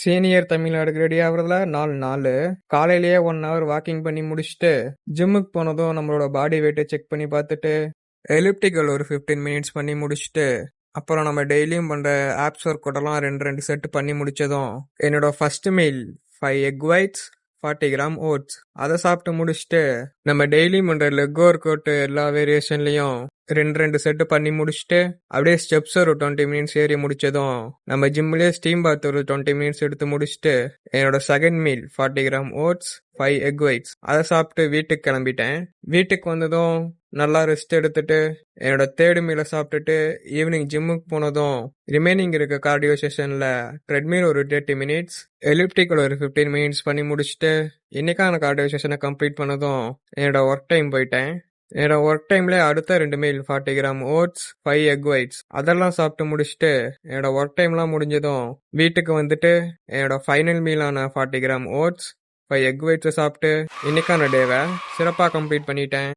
Senior தமிழ்நாடுக்கு ready ஆகுறதுல 4 நாள் காலையிலேயே 1 hour walking பண்ணி முடிச்சுட்டு ஜிம்முக்கு போனதும் நம்மளோட பாடி வெயிட்டை செக் பண்ணி பார்த்துட்டு எலிப்டிக்கல் ஒரு 15 மினிட்ஸ் பண்ணி முடிச்சுட்டு அப்புறம் நம்ம டெய்லியும் பண்ற ஆப்ஸ் ஒர்க் எல்லாம் 2 செட் பண்ணி முடிச்சதும் என்னோட first meal 5 egg whites 40 gram oats அதை சாப்பிட்டு முடிச்சுட்டு நம்ம டெய்லி பண்ற லெக் ஒர்க் அவுட் எல்லா வேரியேஷன்லயும் 2 செட் பண்ணி முடிச்சுட்டு அப்படியே ஸ்டெப்ஸ் ஒரு 20 மினிட்ஸ் ஏறி முடிச்சதும் நம்ம ஜிம்லயே ஸ்டீம் பாத் ஒரு 20 மினிட்ஸ் எடுத்து முடிச்சுட்டு என்னோட second meal 40 gram oats 5 egg whites அதை சாப்பிட்டு வீட்டுக்கு கிளம்பிட்டேன். வீட்டுக்கு வந்ததும் நல்லா ரெஸ்ட் எடுத்துட்டு என்னோட தேர்ட் மீலை சாப்பிட்டுட்டு ஈவினிங் ஜிம்முக்கு போனதும் ரிமைனிங் இருக்க கார்டியோ செஷன்ல ட்ரெட்மில் ஒரு 30 மினிட்ஸ் எலிப்டிக்கல் ஒரு 15 மினிட்ஸ் பண்ணி முடிச்சுட்டு இன்னைக்கான கார்டியோ செஷனை கம்ப்ளீட் பண்ணதும் என்னோட ஒர்க் டைம் போயிட்டேன். என்னோட ஒர்க் டைம்ல அடுத்த 2 meal 40 gram oats 5 egg whites அதெல்லாம் சாப்பிட்டு முடிச்சுட்டு என்னோட ஒர்க் டைம்லாம் முடிஞ்சதும் வீட்டுக்கு வந்துட்டு என்னோட ஃபைனல் மீலான 40 கிராம் ஓட்ஸ் 5 எக் ஒயிட்ஸை சாப்பிட்டு இன்னைக்கான டேவை சிறப்பாக கம்ப்ளீட் பண்ணிட்டேன்.